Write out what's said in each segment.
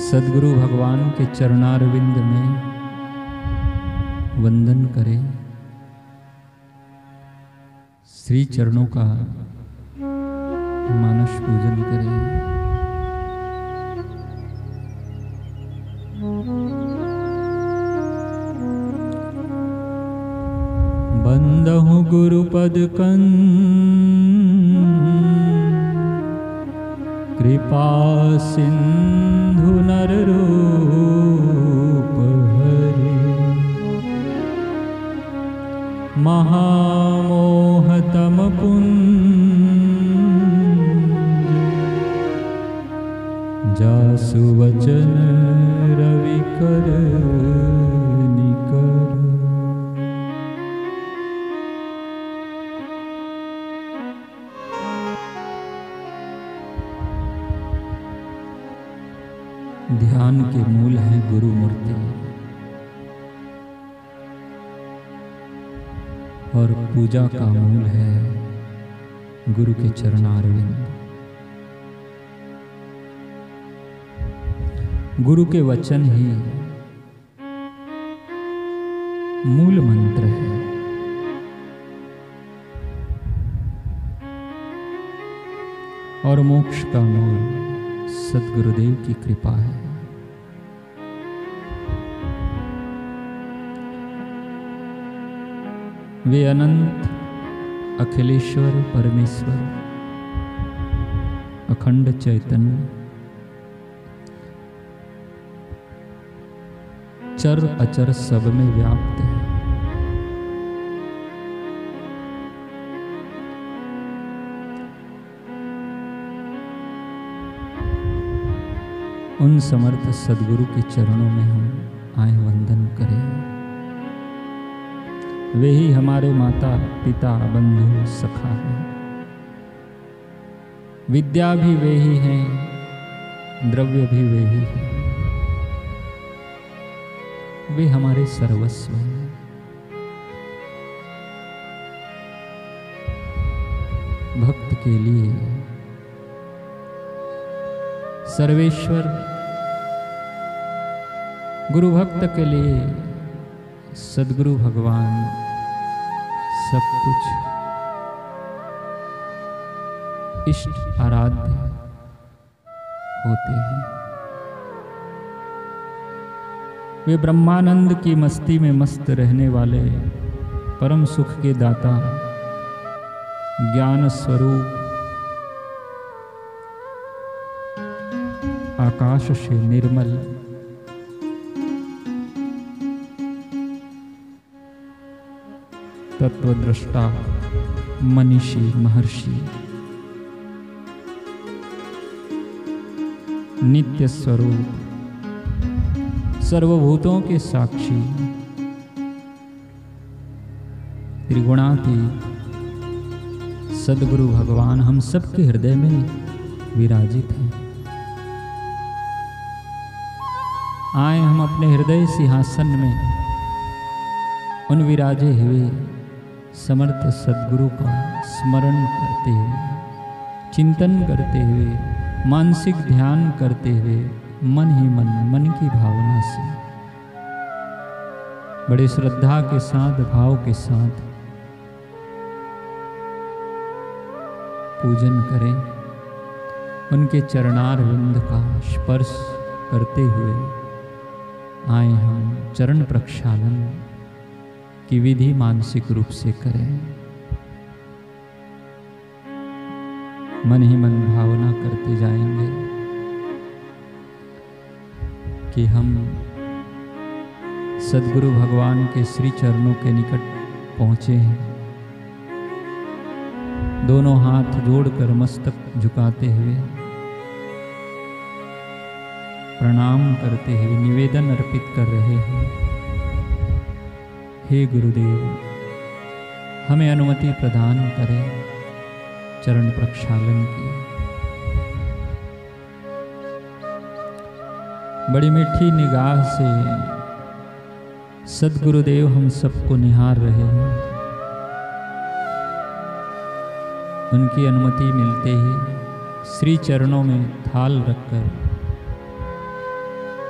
सद्गुरु भगवान के चरणारविंद में वंदन करें, श्री चरणों का मानस पूजन करें। बंदहु गुरुपद कंद कृपा सिंधु नर रूप हरि, महामोहतम पुंज जासु वचन रवि कर निकर। ध्यान के मूल हैं गुरु मूर्ति और पूजा का मूल है गुरु के चरणारविंद। गुरु के वचन ही मूल मंत्र है। और मोक्ष का मूल सद्गुरुदेव की कृपा है। वे अनंत अखिलेश्वर परमेश्वर अखंड चैतन्य चर अचर सब में व्याप्त है। उन समर्थ सद्गुरु के चरणों में हम आए वंदन करें। वे ही हमारे माता पिता बंधु सखा हैं। विद्या भी वे ही हैं, द्रव्य भी वे ही हैं। वे हमारे सर्वस्व हैं। भक्त के लिए सर्वेश्वर, गुरु भक्त के लिए सद्गुरु भगवान सब कुछ इष्ट आराध्य होते हैं। वे ब्रह्मानंद की मस्ती में मस्त रहने वाले परम सुख के दाता, ज्ञान स्वरूप, आकाश से निर्मल, तत्वद्रष्टा, मनीषी, महर्षि, नित्य स्वरूप, सर्वभूतों के साक्षी, त्रिगुणातीत सद्गुरु भगवान हम सबके हृदय में विराजित हैं। आए हम अपने हृदय सिंहासन में उन विराजे हुए समर्थ सद्गुरु का स्मरण करते हुए, चिंतन करते हुए, मानसिक ध्यान करते हुए, मन ही मन की भावना से बड़े श्रद्धा के साथ, भाव के साथ पूजन करें। उनके चरणारविंद का स्पर्श करते हुए आए हम चरण प्रक्षालन की विधि मानसिक रूप से करें। मन ही मन भावना करते जाएंगे कि हम सद्गुरु भगवान के श्री चरणों के निकट पहुंचे हैं। दोनों हाथ जोड़कर मस्तक झुकाते हुए, प्रणाम करते हुए निवेदन अर्पित कर रहे हैं। हे गुरुदेव, हमें अनुमति प्रदान करें चरण प्रक्षालन की। बड़ी मीठी निगाह से सद्गुरुदेव हम सबको निहार रहे हैं। उनकी अनुमति मिलते ही श्री चरणों में थाल रखकर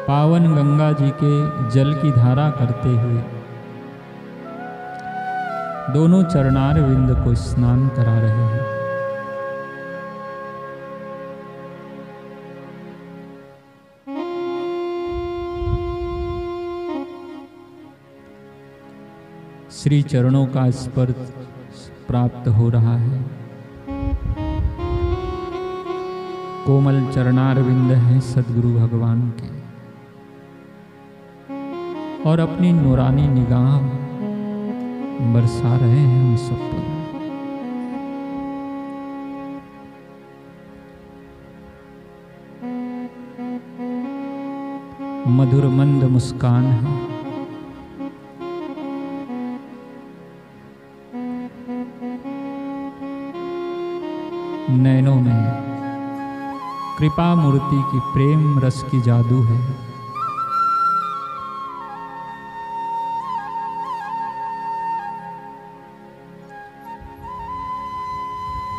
पावन गंगा जी के जल की धारा करते हुए दोनों चरणार विंद को स्नान करा रहे हैं। श्री चरणों का स्पर्श प्राप्त हो रहा है। कोमल चरणार विंद हैं सद्गुरु भगवान के, और अपनी नूरानी निगाह बरसा रहे हैं हम सब पर। मधुर मंद मुस्कान है, नैनों में कृपा मूर्ति की प्रेम रस की जादू है।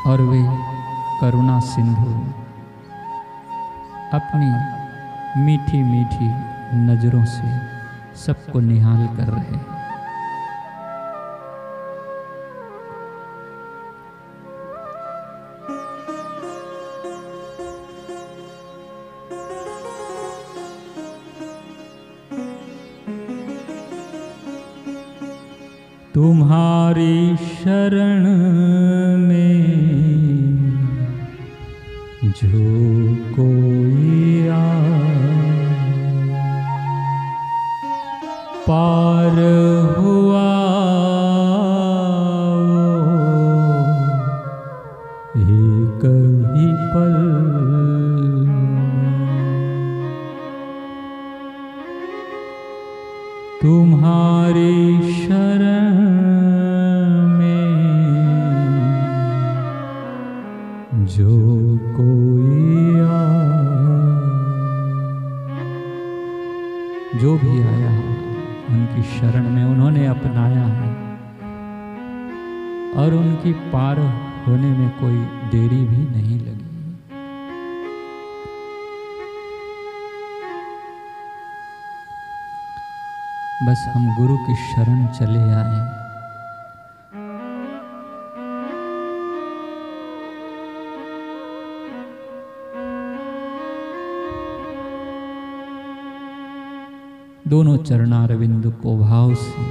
और वे करुणा सिंधु अपनी मीठी मीठी नजरों से सबको निहाल कर रहे हैं। तुम्हारी शरण में जो कोई पार हुआ एक ही पल, तुम्हारी शरण जो कोई जो भी आया उनकी शरण में उन्होंने अपनाया है, और उनकी पार होने में कोई देरी भी नहीं लगी। बस हम गुरु की शरण चले आए। दोनों चरणारविंद को भाव से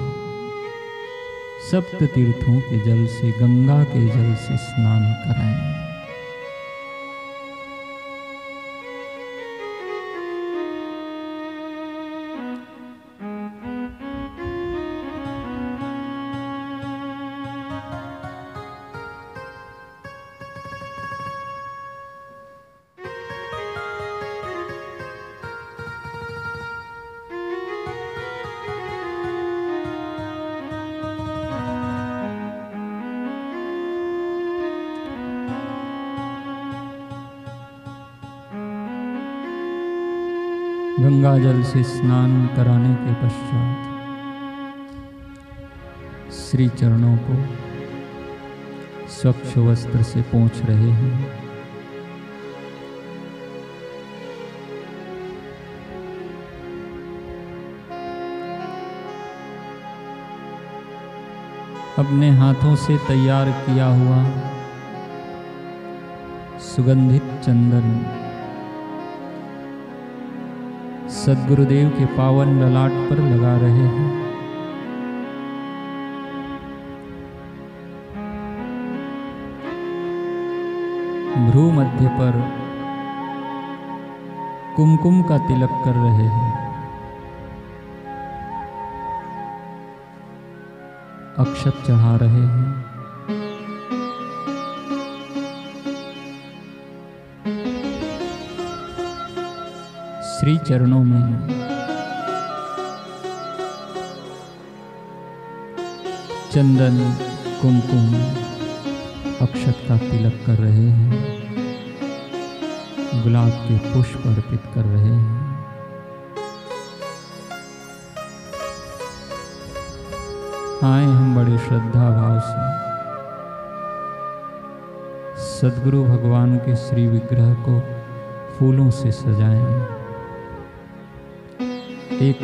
सप्त तीर्थों के जल से, गंगा के जल से स्नान कराएं। गंगा जल से स्नान कराने के पश्चात श्री चरणों को स्वच्छ वस्त्र से पोंछ रहे हैं। अपने हाथों से तैयार किया हुआ सुगंधित चंदन सद्गुरुदेव के पावन ललाट पर लगा रहे हैं। भ्रू मध्य पर कुमकुम का तिलक कर रहे हैं। अक्षत चढ़ा रहे हैं। श्री चरणों में चंदन कुमकुम अक्षत का तिलक कर रहे हैं। गुलाब के पुष्प अर्पित कर रहे हैं। आए हम बड़े श्रद्धा भाव से सद्गुरु भगवान के श्री विग्रह को फूलों से सजाएं। एक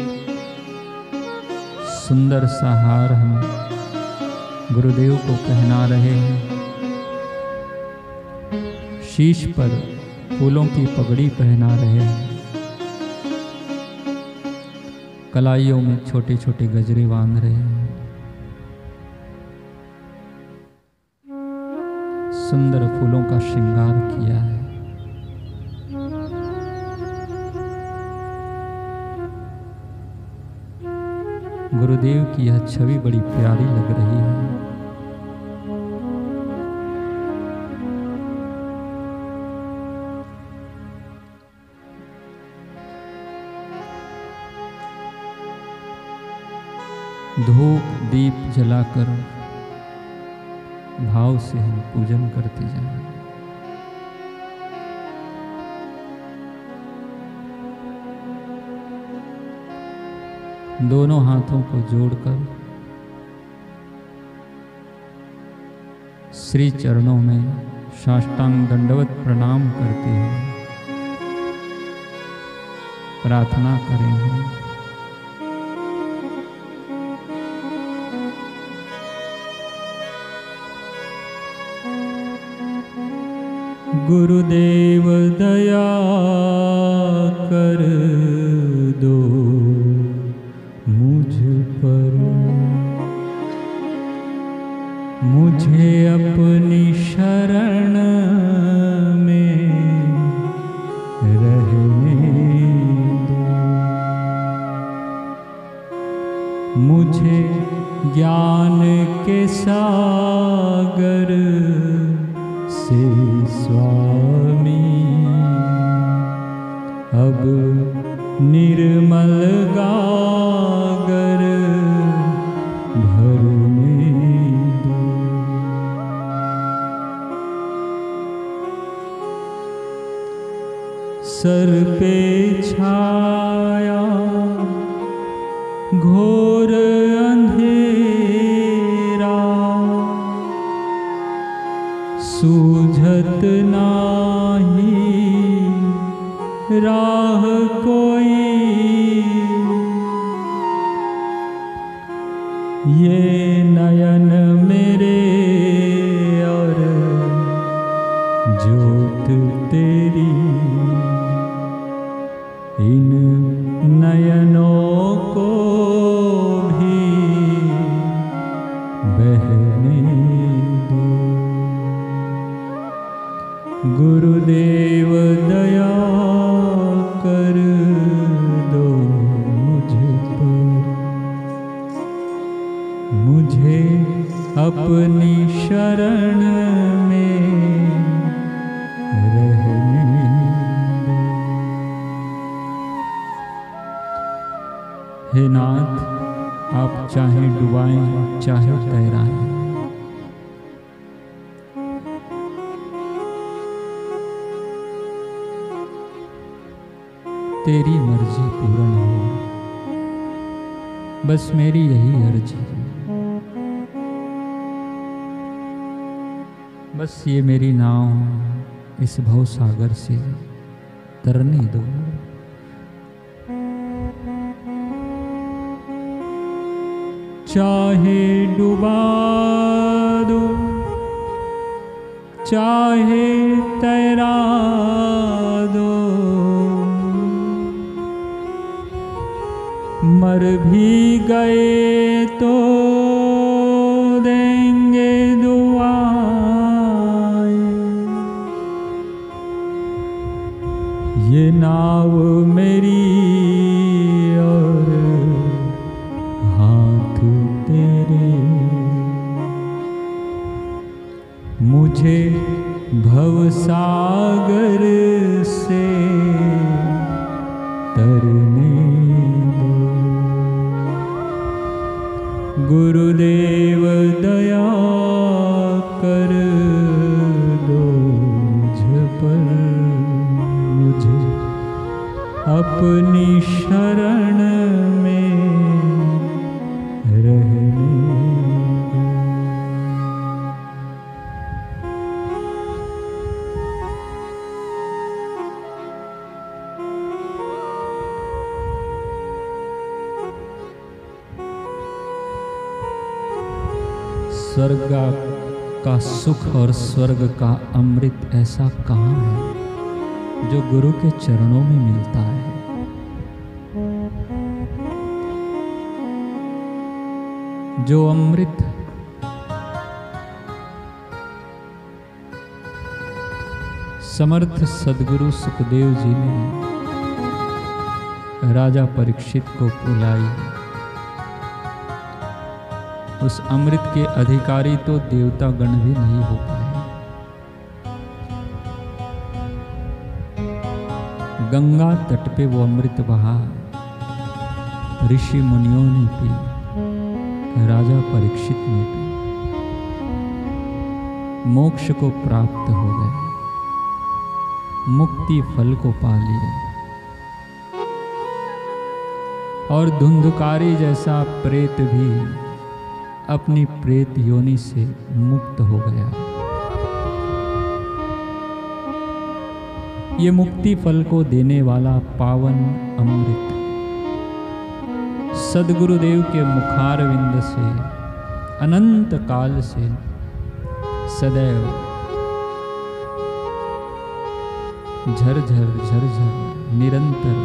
सुंदर सा हार हम गुरुदेव को पहना रहे हैं। शीश पर फूलों की पगड़ी पहना रहे हैं। कलाइयों में छोटे छोटे गजरे बांध रहे हैं। सुंदर फूलों का श्रृंगार किया है। गुरुदेव की यह छवि बड़ी प्यारी लग रही है। धूप दीप जलाकर भाव से हम पूजन करते जाएं। दोनों हाथों को जोड़कर श्री चरणों में साष्टांग दंडवत प्रणाम करते हैं। प्रार्थना करेंगे। गुरुदेव दया कर दो मुझ पर, मुझे अपनी शरण में रहने दो। मुझे ज्ञान के सागर से स्वामी अब निर्मल गागर भरने दो। सर पे छाया घोर अंधेरा, सूझत नाही राह कोई। ये नयन मेरे और ज्योत तेरी, इन नयनों को भी बहने दो। गुरुदेव दया कर दो मुझ पर, मुझे अपनी शरण में रहने दो। हे नाथ, आप चाहे डुबाएं चाहे तैराएं, तेरी मर्जी पूर्ण हो, बस मेरी यही अर्जी है। बस ये मेरी नाव इस भव सागर से तरने दो। चाहे डुबा दो चाहे तैरा दो, मर भी गए तो देंगे दुआएं। ये नाव मेरी और हाथ तेरे, मुझे भवसागर से तरने दो। गुरुदेव दया कर दो मुझ पर, मुझे अपनी शरण में रहने दो। स्वर्ग का सुख और स्वर्ग का अमृत ऐसा कहाँ है जो गुरु के चरणों में मिलता है। जो अमृत समर्थ सदगुरु सुखदेव जी ने राजा परीक्षित को पिलाई, उस अमृत के अधिकारी तो देवता गण भी नहीं हो पाए। गंगा तट पे वो अमृत बहा, ऋषि मुनियों ने पी, राजा परीक्षित ने पी, मोक्ष को प्राप्त हो गए, मुक्ति फल को पा लिए। और धुंधकारी जैसा प्रेत भी अपनी प्रेत योनि से मुक्त हो गया। ये मुक्ति फल को देने वाला पावन अमृत सदगुरुदेव के मुखारविंद से अनंत काल से सदैव झरझर झरझर निरंतर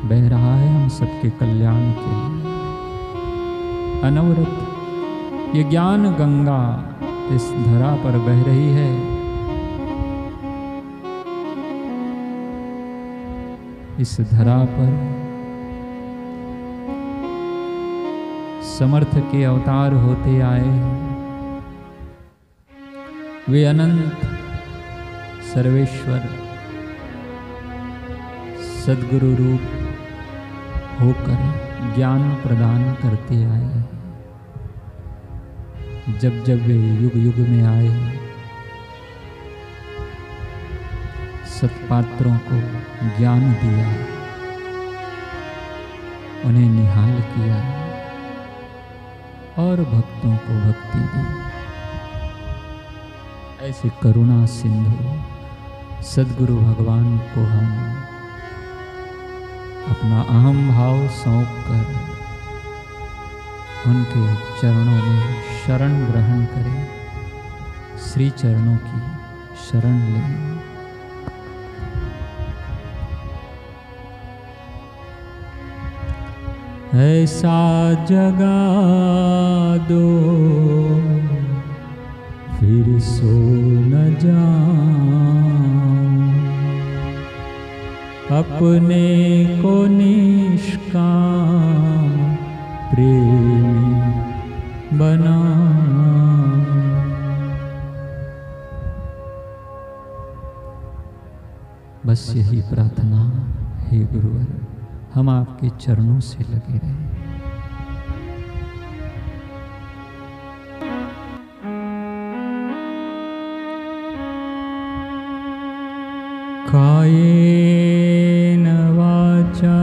बह रहा है हम सबके कल्याण के लिए। अनवरत ये ज्ञान गंगा इस धरा पर बह रही है। इस धरा पर समर्थ के अवतार होते आए, वे अनंत सर्वेश्वर सद्गुरु रूप होकर ज्ञान प्रदान करते आए। जब जब वे युग युग में आए, सत्पात्रों को ज्ञान दिया, उन्हें निहाल किया और भक्तों को भक्ति दी। ऐसे करुणा सिंधु सद्गुरु भगवान को हम अपना अहम भाव सौंप कर उनके चरणों में शरण ग्रहण करें, श्री चरणों की शरण लें। ऐसा जगा दो फिर सो न जाऊं, अपने को निष्काम प्रेमी बना। बस यही प्रार्थना, हे गुरुवर, हम आपके चरणों से लगे रहें। कायेन वाचा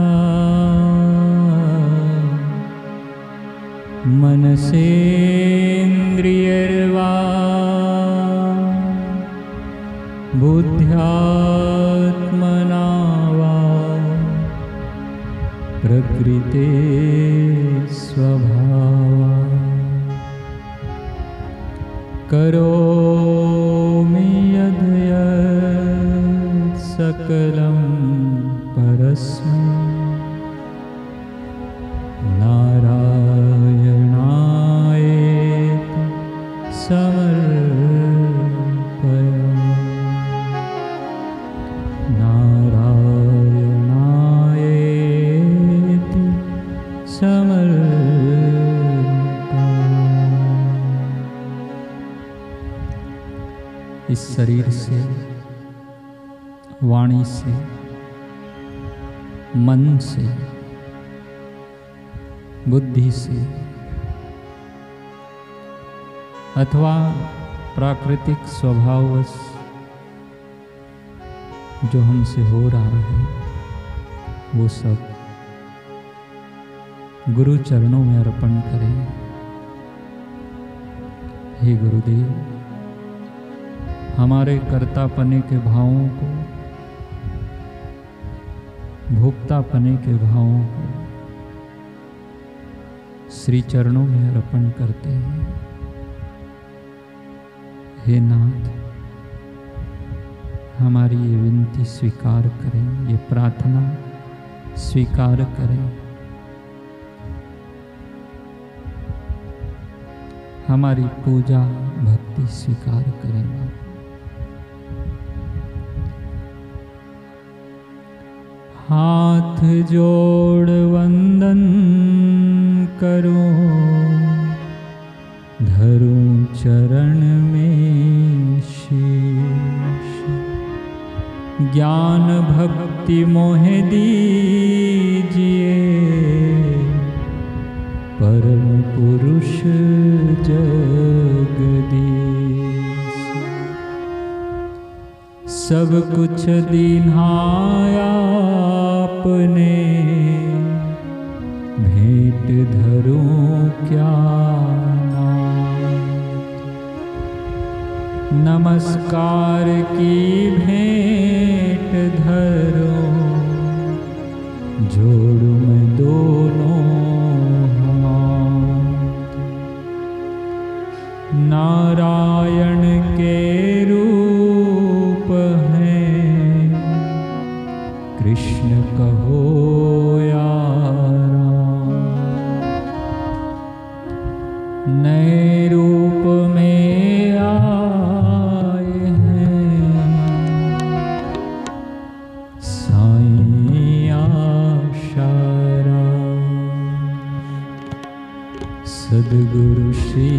मनसेन्द्रियर्वा बुद्ध्यात्मना वा प्रकृते स्वभावात् करोमि यद्यत् सकलं परस्मै नारायणायेति समर्पयामि। नारायणायेति समर्पयामि। इस शरीर से, वाणी से, मन से, बुद्धि से अथवा प्राकृतिक स्वभाववश जो हमसे हो रहा है, वो सब गुरु चरणों में अर्पण करें। हे गुरुदेव, हमारे कर्तापने के भावों को, भोक्तापने के भावों को श्री चरणों में अर्पण करते हैं। हे नाथ, हमारी ये विनती स्वीकार करें, ये प्रार्थना स्वीकार करें। हमारी पूजा भक्ति स्वीकार करें। हाथ जोड़ वंदन करूं, धरूं चरण में शीश। ज्ञान भक्ति मोहे दीजिए, परम पुरुष जगदीश। सब कुछ दीन्हा आपने, भेंट धरूं क्या नाथ। नमस्कार की भेंट धरो, जोड़ूं मैं दोनों हाथ। नारायण के रूप हैं, कृष्ण कहो या राम। नए रूप में आए हैं, साईं आशाराम। सद्गुरु श्री